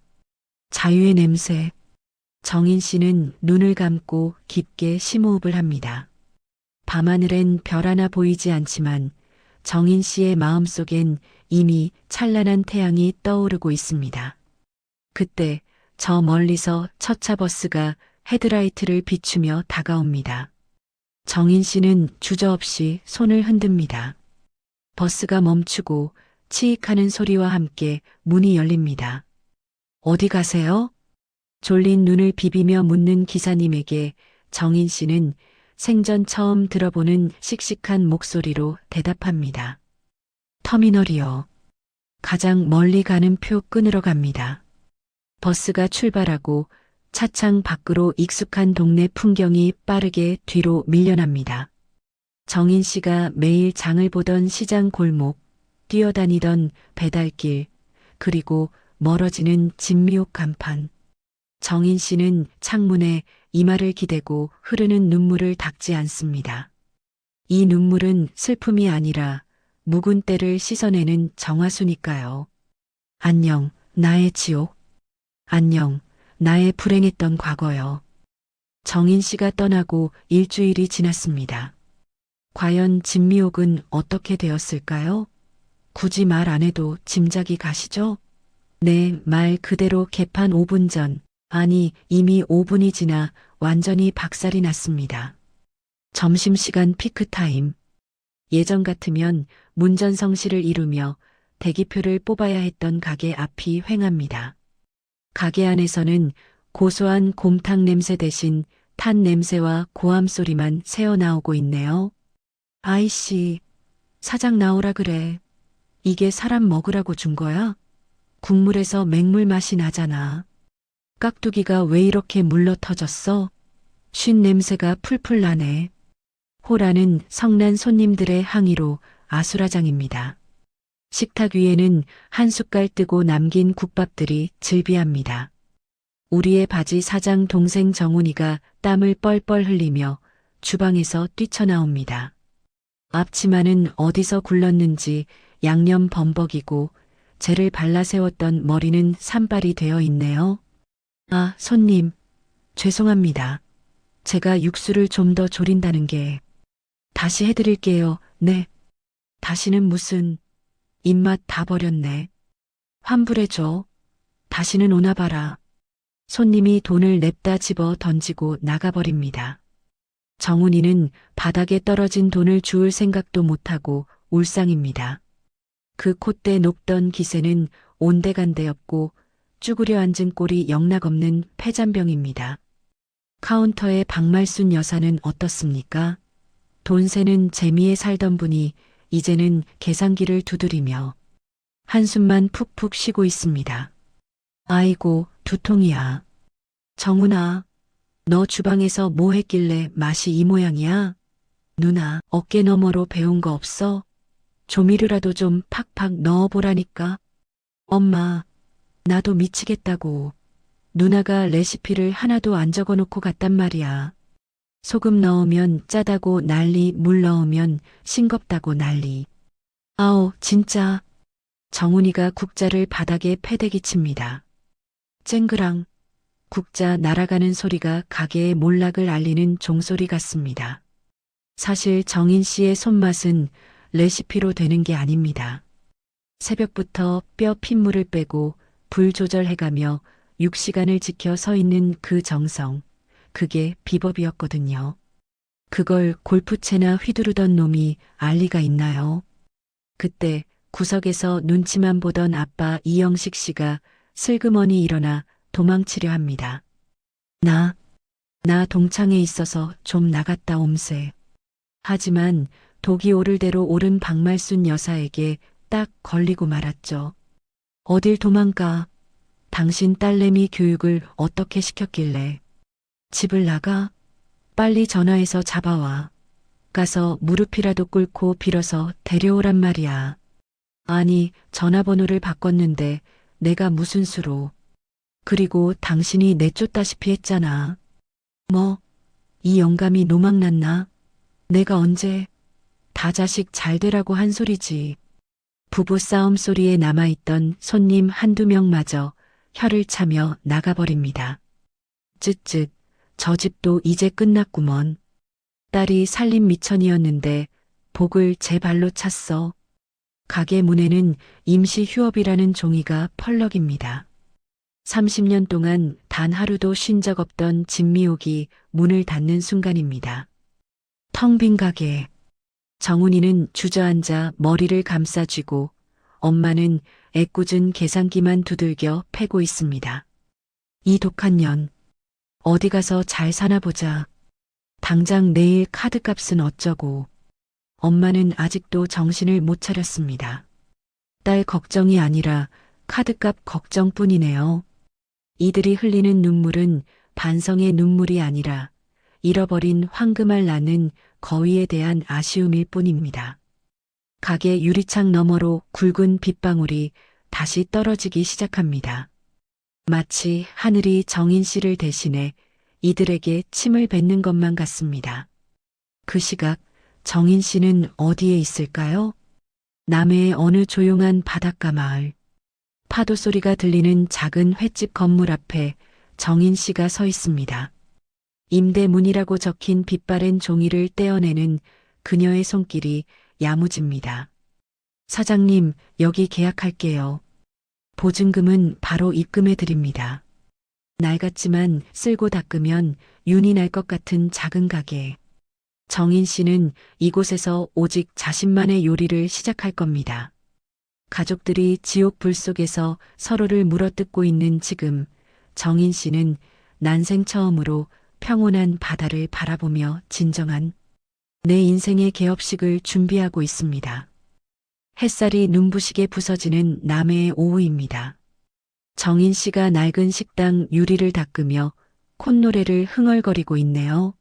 자유의 냄새. 정인 씨는 눈을 감고 깊게 심호흡을 합니다. 밤하늘엔 별 하나 보이지 않지만 정인 씨의 마음속엔 이미 찬란한 태양이 떠오르고 있습니다. 그때 저 멀리서 첫 차 버스가 헤드라이트를 비추며 다가옵니다. 정인 씨는 주저없이 손을 흔듭니다. 버스가 멈추고 치익하는 소리와 함께 문이 열립니다. 어디 가세요? 졸린 눈을 비비며 묻는 기사님에게 정인 씨는 생전 처음 들어보는 씩씩한 목소리로 대답합니다. 터미널이요. 가장 멀리 가는 표 끊으러 갑니다. 버스가 출발하고 차창 밖으로 익숙한 동네 풍경이 빠르게 뒤로 밀려납니다. 정인 씨가 매일 장을 보던 시장 골목, 뛰어다니던 배달길, 그리고 멀어지는 진미옥 간판. 정인 씨는 창문에 이마를 기대고 흐르는 눈물을 닦지 않습니다. 이 눈물은 슬픔이 아니라 묵은 때를 씻어내는 정화수니까요. 안녕, 나의 지옥. 안녕, 나의 불행했던 과거요. 정인 씨가 떠나고 일주일이 지났습니다. 과연 진미옥은 어떻게 되었을까요? 굳이 말 안 해도 짐작이 가시죠? 네, 말 그대로 개판 5분 전, 아니 이미 5분이 지나 완전히 박살이 났습니다. 점심시간 피크타임. 예전 같으면 문전성시를 이루며 대기표를 뽑아야 했던 가게 앞이 횡합니다. 가게 안에서는 고소한 곰탕 냄새 대신 탄 냄새와 고함 소리만 새어나오고 있네요. 아이씨, 사장 나오라 그래. 이게 사람 먹으라고 준 거야? 국물에서 맹물 맛이 나잖아. 깍두기가 왜 이렇게 물러 터졌어? 쉰 냄새가 풀풀 나네. 호라는 성난 손님들의 항의로 아수라장입니다. 식탁 위에는 한 숟갈 뜨고 남긴 국밥들이 즐비합니다. 우리의 바지 사장 동생 정훈이가 땀을 뻘뻘 흘리며 주방에서 뛰쳐나옵니다. 앞치마는 어디서 굴렀는지 양념 범벅이고 젤을 발라 세웠던 머리는 산발이 되어 있네요. 아, 손님. 죄송합니다. 제가 육수를 좀 더 졸인다는 게. 다시 해드릴게요. 네. 다시는 무슨. 입맛 다 버렸네. 환불해줘. 다시는 오나 봐라. 손님이 돈을 냅다 집어 던지고 나가버립니다. 정훈이는 바닥에 떨어진 돈을 주울 생각도 못하고 울상입니다. 그 콧대 높던 기세는 온데간데 없고 쭈그려 앉은 꼴이 영락없는 폐잔병입니다. 카운터의 박말순 여사는 어떻습니까? 돈 세는 재미에 살던 분이 이제는 계산기를 두드리며 한숨만 푹푹 쉬고 있습니다. 아이고, 두통이야. 정훈아, 너 주방에서 뭐 했길래 맛이 이 모양이야? 누나, 어깨 너머로 배운 거 없어? 조미료라도 좀 팍팍 넣어보라니까. 엄마, 나도 미치겠다고. 누나가 레시피를 하나도 안 적어놓고 갔단 말이야. 소금 넣으면 짜다고 난리, 물 넣으면 싱겁다고 난리. 아우, 진짜. 정훈이가 국자를 바닥에 패대기 칩니다. 쨍그랑. 국자 날아가는 소리가 가게의 몰락을 알리는 종소리 같습니다. 사실 정인 씨의 손맛은 레시피로 되는 게 아닙니다. 새벽부터 뼈 핏물을 빼고 불 조절해가며 6시간을 지켜 서 있는 그 정성, 그게 비법이었거든요. 그걸 골프채나 휘두르던 놈이 알 리가 있나요? 그때 구석에서 눈치만 보던 아빠 이영식 씨가 슬그머니 일어나 도망치려 합니다. 나 동창에 있어서 좀 나갔다 옴세. 하지만 독이 오를 대로 오른 박말순 여사에게 딱 걸리고 말았죠. 어딜 도망가. 당신 딸내미 교육을 어떻게 시켰길래. 집을 나가. 빨리 전화해서 잡아와. 가서 무릎이라도 꿇고 빌어서 데려오란 말이야. 아니, 전화번호를 바꿨는데 내가 무슨 수로. 그리고 당신이 내쫓다시피 했잖아. 뭐, 이 영감이 노망났나? 내가 언제, 다 자식 잘 되라고 한 소리지. 부부싸움 소리에 남아있던 손님 한두 명마저 혀를 차며 나가버립니다. 쯧쯧, 저 집도 이제 끝났구먼. 딸이 살림 미천이었는데 복을 제 발로 찼어. 가게 문에는 임시 휴업이라는 종이가 펄럭입니다. 30년 동안 단 하루도 쉰 적 없던 진미옥이 문을 닫는 순간입니다. 텅 빈 가게. 정훈이는 주저앉아 머리를 감싸쥐고 엄마는 애꿎은 계산기만 두들겨 패고 있습니다. 이 독한 년. 어디 가서 잘 사나 보자. 당장 내일 카드값은 어쩌고. 엄마는 아직도 정신을 못 차렸습니다. 딸 걱정이 아니라 카드값 걱정뿐이네요. 이들이 흘리는 눈물은 반성의 눈물이 아니라 잃어버린 황금알 나는 거위에 대한 아쉬움일 뿐입니다. 가게 유리창 너머로 굵은 빗방울이 다시 떨어지기 시작합니다. 마치 하늘이 정인 씨를 대신해 이들에게 침을 뱉는 것만 같습니다. 그 시각 정인 씨는 어디에 있을까요? 남해의 어느 조용한 바닷가 마을. 파도 소리가 들리는 작은 횟집 건물 앞에 정인 씨가 서 있습니다. 임대문이라고 적힌 빛바랜 종이를 떼어내는 그녀의 손길이 야무집니다. 사장님, 여기 계약할게요. 보증금은 바로 입금해 드립니다. 낡았지만 쓸고 닦으면 윤이 날 것 같은 작은 가게. 정인 씨는 이곳에서 오직 자신만의 요리를 시작할 겁니다. 가족들이 지옥 불 속에서 서로를 물어뜯고 있는 지금, 정인 씨는 난생 처음으로 평온한 바다를 바라보며 진정한 내 인생의 개업식을 준비하고 있습니다. 햇살이 눈부시게 부서지는 남해의 오후입니다. 정인 씨가 낡은 식당 유리를 닦으며 콧노래를 흥얼거리고 있네요.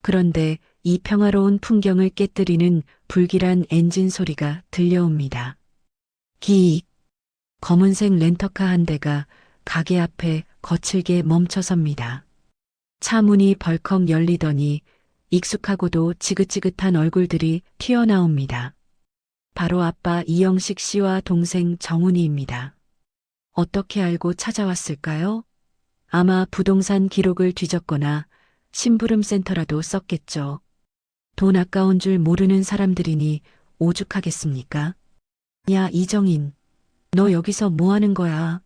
그런데 이 평화로운 풍경을 깨뜨리는 불길한 엔진 소리가 들려옵니다. 기익. 검은색 렌터카 한 대가 가게 앞에 거칠게 멈춰섭니다. 차 문이 벌컥 열리더니 익숙하고도 지긋지긋한 얼굴들이 튀어나옵니다. 바로 아빠 이영식 씨와 동생 정훈이입니다. 어떻게 알고 찾아왔을까요? 아마 부동산 기록을 뒤졌거나 심부름센터라도 썼겠죠. 돈 아까운 줄 모르는 사람들이니 오죽하겠습니까? 야, 이정인. 너 여기서 뭐 하는 거야?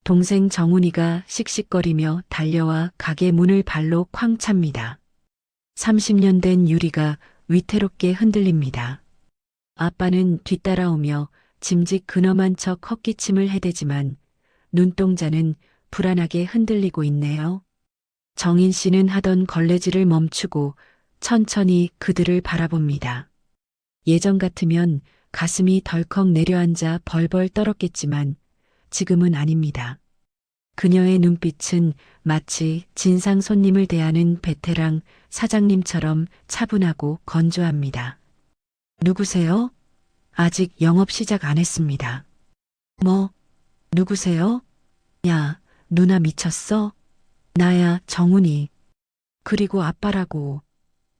동생 정훈이가 씩씩거리며 달려와 가게 문을 발로 쾅 찹니다. 30년 된 유리가 위태롭게 흔들립니다. 아빠는 뒤따라오며 짐짓 근엄한 척 헛기침을 해대지만 눈동자는 불안하게 흔들리고 있네요. 정인 씨는 하던 걸레질을 멈추고 천천히 그들을 바라봅니다. 예전 같으면 가슴이 덜컥 내려앉아 벌벌 떨었겠지만 지금은 아닙니다. 그녀의 눈빛은 마치 진상 손님을 대하는 베테랑 사장님처럼 차분하고 건조합니다. 누구세요? 아직 영업 시작 안 했습니다. 뭐? 누구세요? 야, 누나 미쳤어? 나야, 정훈이. 그리고 아빠라고.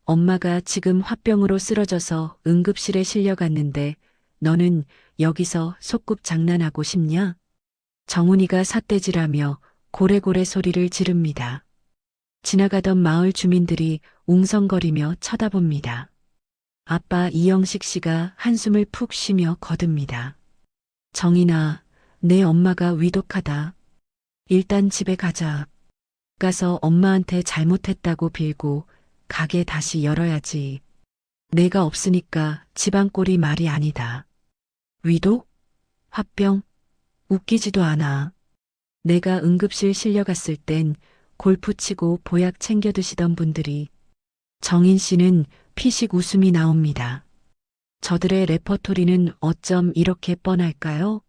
엄마가 지금 화병으로 쓰러져서 응급실에 실려갔는데 너는 여기서 속꿉 장난하고 싶냐? 정훈이가 삿대질하며 고래고래 소리를 지릅니다. 지나가던 마을 주민들이 웅성거리며 쳐다봅니다. 아빠 이영식 씨가 한숨을 푹 쉬며 거듭니다. 정인아, 내 엄마가 위독하다. 일단 집에 가자. 가서 엄마한테 잘못했다고 빌고 가게 다시 열어야지. 내가 없으니까 집안 꼴이 말이 아니다. 위독? 화병? 웃기지도 않아. 내가 응급실 실려갔을 땐 골프 치고 보약 챙겨 드시던 분들이. 정인 씨는 피식 웃음이 나옵니다. 저들의 레퍼토리는 어쩜 이렇게 뻔할까요?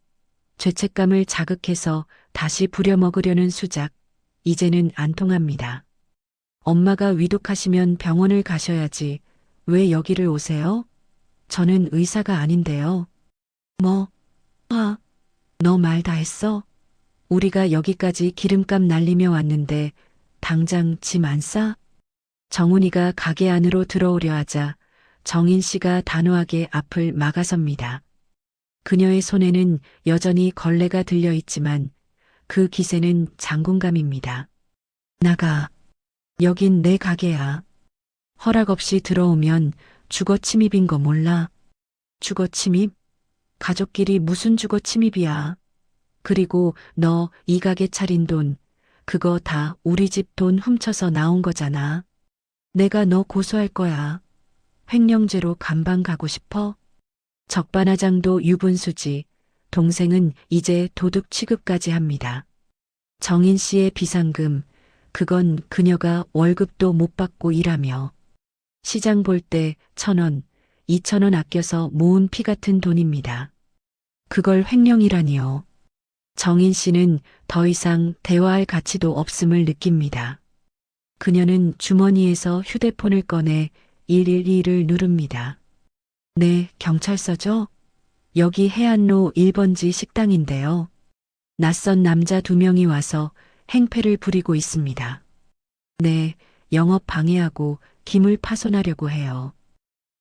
죄책감을 자극해서 다시 부려먹으려는 수작. 이제는 안 통합니다. 엄마가 위독하시면 병원을 가셔야지. 왜 여기를 오세요? 저는 의사가 아닌데요. 뭐? 너 말 다 했어? 우리가 여기까지 기름값 날리며 왔는데 당장 짐 안 싸? 정훈이가 가게 안으로 들어오려 하자 정인 씨가 단호하게 앞을 막아섭니다. 그녀의 손에는 여전히 걸레가 들려 있지만 그 기세는 장군감입니다. 나가. 여긴 내 가게야. 허락 없이 들어오면 주거 침입인 거 몰라? 주거 침입? 가족끼리 무슨 주거 침입이야. 그리고 너 이 가게 차린 돈, 그거 다 우리 집 돈 훔쳐서 나온 거잖아. 내가 너 고소할 거야. 횡령죄로 감방 가고 싶어? 적반하장도 유분수지. 동생은 이제 도둑 취급까지 합니다. 정인 씨의 비상금, 그건 그녀가 월급도 못 받고 일하며 시장 볼 때 1,000원, 2,000원 아껴서 모은 피 같은 돈입니다. 그걸 횡령이라니요. 정인 씨는 더 이상 대화할 가치도 없음을 느낍니다. 그녀는 주머니에서 휴대폰을 꺼내 112를 누릅니다. 네, 경찰서죠? 여기 해안로 1번지 식당인데요. 낯선 남자 2명이 와서 행패를 부리고 있습니다. 네, 영업 방해하고 기물 파손하려고 해요.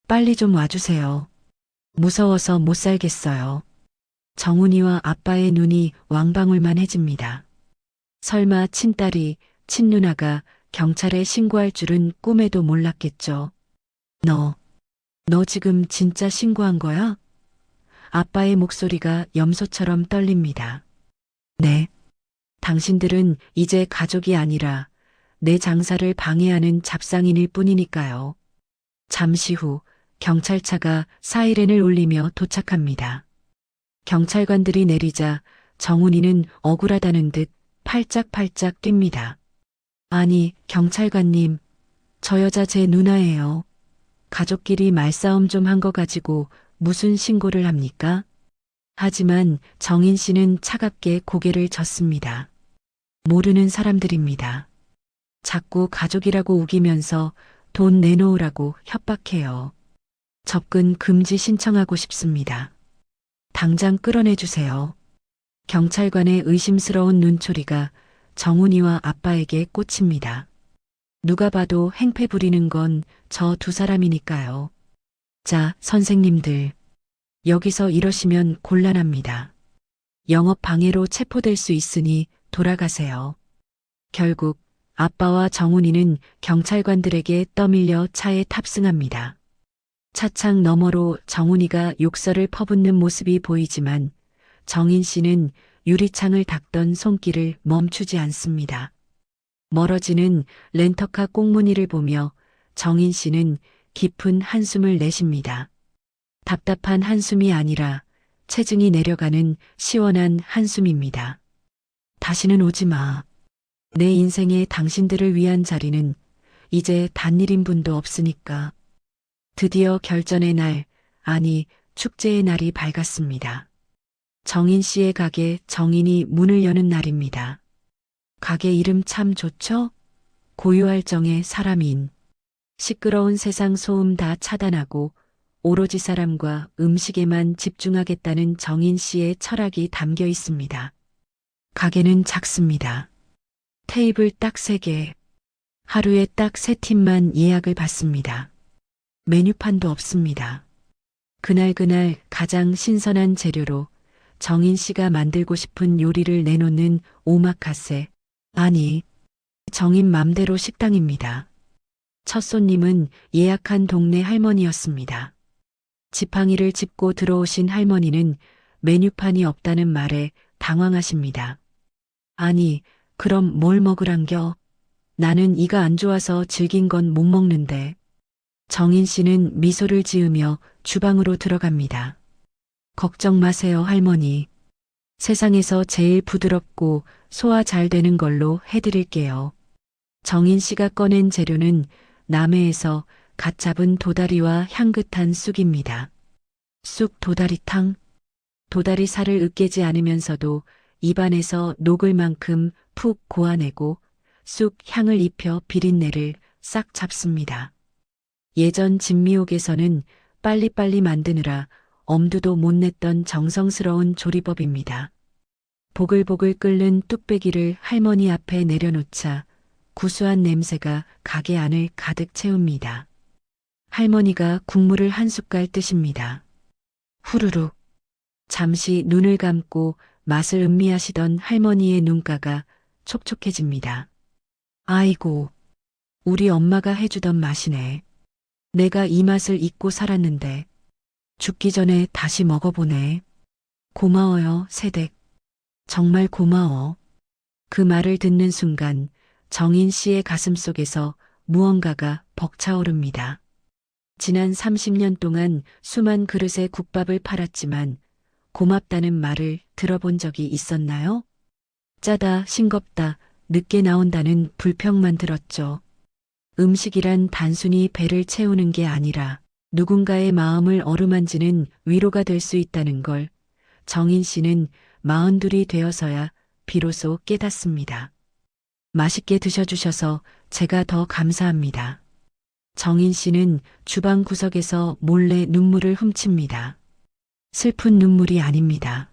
빨리 좀 와주세요. 무서워서 못 살겠어요. 정훈이와 아빠의 눈이 왕방울만해집니다. 설마 친딸이, 친누나가 경찰에 신고할 줄은 꿈에도 몰랐겠죠. 너 지금 진짜 신고한 거야? 아빠의 목소리가 염소처럼 떨립니다. 네. 당신들은 이제 가족이 아니라 내 장사를 방해하는 잡상인일 뿐이니까요. 잠시 후 경찰차가 사이렌을 울리며 도착합니다. 경찰관들이 내리자 정훈이는 억울하다는 듯 팔짝팔짝 뜁니다. 아니, 경찰관님, 저 여자 제 누나예요. 가족끼리 말싸움 좀 한 거 가지고 무슨 신고를 합니까? 하지만 정인 씨는 차갑게 고개를 젓습니다. 모르는 사람들입니다. 자꾸 가족이라고 우기면서 돈 내놓으라고 협박해요. 접근 금지 신청하고 싶습니다. 당장 끌어내주세요. 경찰관의 의심스러운 눈초리가 정훈이와 아빠에게 꽂힙니다. 누가 봐도 행패 부리는 건 저 2사람이니까요. 자, 선생님들. 여기서 이러시면 곤란합니다. 영업 방해로 체포될 수 있으니 돌아가세요. 결국 아빠와 정훈이는 경찰관들에게 떠밀려 차에 탑승합니다. 차창 너머로 정훈이가 욕설을 퍼붓는 모습이 보이지만 정인 씨는 유리창을 닦던 손길을 멈추지 않습니다. 멀어지는 렌터카 꽁무니를 보며 정인 씨는 깊은 한숨을 내쉽니다. 답답한 한숨이 아니라 체증이 내려가는 시원한 한숨입니다. 다시는 오지 마. 내 인생에 당신들을 위한 자리는 이제 단 1인분도 없으니까. 드디어 결전의 날, 아니 축제의 날이 밝았습니다. 정인 씨의 가게 정인이 문을 여는 날입니다. 가게 이름 참 좋죠? 고유할 정의 사람인. 시끄러운 세상 소음 다 차단하고 오로지 사람과 음식에만 집중하겠다는 정인 씨의 철학이 담겨 있습니다. 가게는 작습니다. 테이블 딱 3개. 하루에 딱 3팀만 예약을 받습니다. 메뉴판도 없습니다. 그날 가장 신선한 재료로 정인 씨가 만들고 싶은 요리를 내놓는 오마카세. 아니, 정인 맘대로 식당입니다. 첫 손님은 예약한 동네 할머니였습니다. 지팡이를 짚고 들어오신 할머니는 메뉴판이 없다는 말에 당황하십니다. 아니, 그럼 뭘 먹으란겨? 나는 이가 안 좋아서 질긴 건 못 먹는데. 정인 씨는 미소를 지으며 주방으로 들어갑니다. 걱정 마세요, 할머니. 세상에서 제일 부드럽고 소화 잘 되는 걸로 해드릴게요. 정인 씨가 꺼낸 재료는 남해에서 갓 잡은 도다리와 향긋한 쑥입니다. 쑥 도다리탕. 도다리 살을 으깨지 않으면서도 입안에서 녹을 만큼 푹 고아내고 쑥 향을 입혀 비린내를 싹 잡습니다. 예전 진미옥에서는 빨리빨리 만드느라 엄두도 못 냈던 정성스러운 조리법입니다. 보글보글 끓는 뚝배기를 할머니 앞에 내려놓자 구수한 냄새가 가게 안을 가득 채웁니다. 할머니가 국물을 한 숟갈 뜨십니다. 후루룩. 잠시 눈을 감고 맛을 음미하시던 할머니의 눈가가 촉촉해집니다. 아이고, 우리 엄마가 해주던 맛이네. 내가 이 맛을 잊고 살았는데 죽기 전에 다시 먹어보네. 고마워요, 새댁. 정말 고마워. 그 말을 듣는 순간 정인 씨의 가슴 속에서 무언가가 벅차오릅니다. 지난 30년 동안 수만 그릇의 국밥을 팔았지만 고맙다는 말을 들어본 적이 있었나요? 짜다, 싱겁다, 늦게 나온다는 불평만 들었죠. 음식이란 단순히 배를 채우는 게 아니라 누군가의 마음을 어루만지는 위로가 될 수 있다는 걸 정인 씨는 42이 되어서야 비로소 깨닫습니다. 맛있게 드셔주셔서 제가 더 감사합니다. 정인 씨는 주방 구석에서 몰래 눈물을 훔칩니다. 슬픈 눈물이 아닙니다.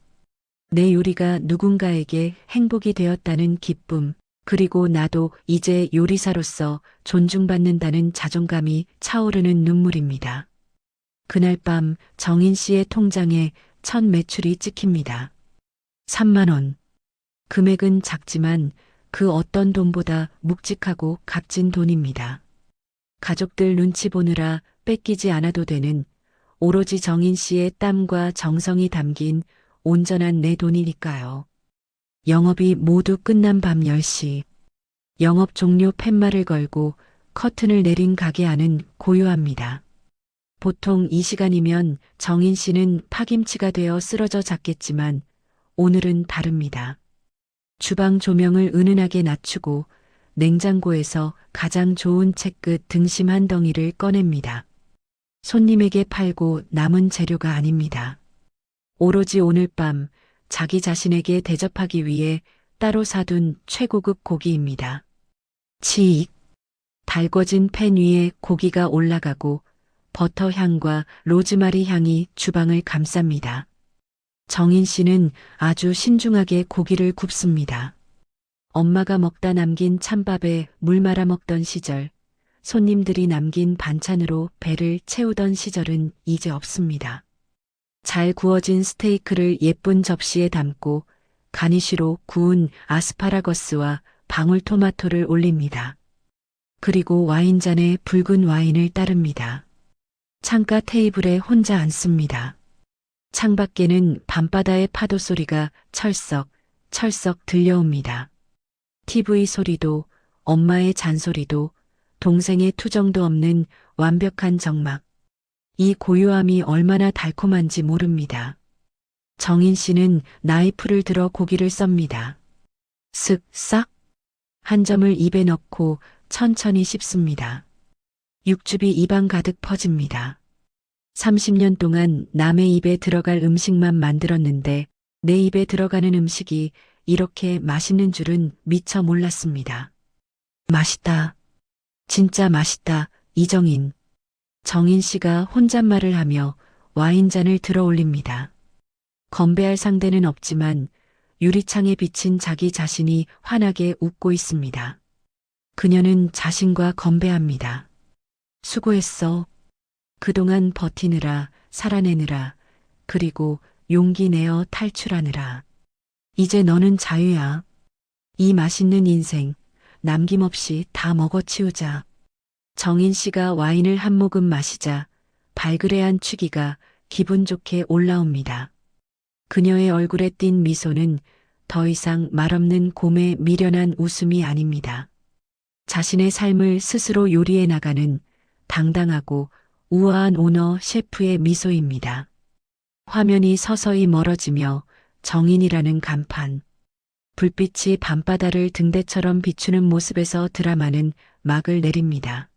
내 요리가 누군가에게 행복이 되었다는 기쁨, 그리고 나도 이제 요리사로서 존중받는다는 자존감이 차오르는 눈물입니다. 그날 밤 정인 씨의 통장에 첫 매출이 찍힙니다. 3만 원. 금액은 작지만 그 어떤 돈보다 묵직하고 값진 돈입니다. 가족들 눈치 보느라 뺏기지 않아도 되는 오로지 정인 씨의 땀과 정성이 담긴 온전한 내 돈이니까요. 영업이 모두 끝난 밤 10시. 영업 종료 팻말을 걸고 커튼을 내린 가게 안은 고요합니다. 보통 이 시간이면 정인 씨는 파김치가 되어 쓰러져 잤겠지만 오늘은 다릅니다. 주방 조명을 은은하게 낮추고 냉장고에서 가장 좋은 채끝 등심 한 덩이를 꺼냅니다. 손님에게 팔고 남은 재료가 아닙니다. 오로지 오늘 밤 자기 자신에게 대접하기 위해 따로 사둔 최고급 고기입니다. 치익. 달궈진 팬 위에 고기가 올라가고 버터 향과 로즈마리 향이 주방을 감쌉니다. 정인 씨는 아주 신중하게 고기를 굽습니다. 엄마가 먹다 남긴 찬밥에 물 말아 먹던 시절, 손님들이 남긴 반찬으로 배를 채우던 시절은 이제 없습니다. 잘 구워진 스테이크를 예쁜 접시에 담고 가니쉬로 구운 아스파라거스와 방울토마토를 올립니다. 그리고 와인잔에 붉은 와인을 따릅니다. 창가 테이블에 혼자 앉습니다. 창밖에는 밤바다의 파도 소리가 철썩, 철썩 들려옵니다. TV 소리도, 엄마의 잔소리도, 동생의 투정도 없는 완벽한 정막. 이 고요함이 얼마나 달콤한지 모릅니다. 정인 씨는 나이프를 들어 고기를 썹니다. 슥, 싹. 한 점을 입에 넣고 천천히 씹습니다. 육즙이 입안 가득 퍼집니다. 30년 동안 남의 입에 들어갈 음식만 만들었는데 내 입에 들어가는 음식이 이렇게 맛있는 줄은 미처 몰랐습니다. 맛있다. 진짜 맛있다. 이정인. 정인 씨가 혼잣말을 하며 와인잔을 들어 올립니다. 건배할 상대는 없지만 유리창에 비친 자기 자신이 환하게 웃고 있습니다. 그녀는 자신과 건배합니다. 수고했어. 그동안 버티느라, 살아내느라, 그리고 용기 내어 탈출하느라. 이제 너는 자유야. 이 맛있는 인생, 남김없이 다 먹어치우자. 정인 씨가 와인을 한 모금 마시자 발그레한 취기가 기분 좋게 올라옵니다. 그녀의 얼굴에 띈 미소는 더 이상 말없는 곰의 미련한 웃음이 아닙니다. 자신의 삶을 스스로 요리해 나가는 당당하고 우아한 오너 셰프의 미소입니다. 화면이 서서히 멀어지며 정인이라는 간판. 불빛이 밤바다를 등대처럼 비추는 모습에서 드라마는 막을 내립니다.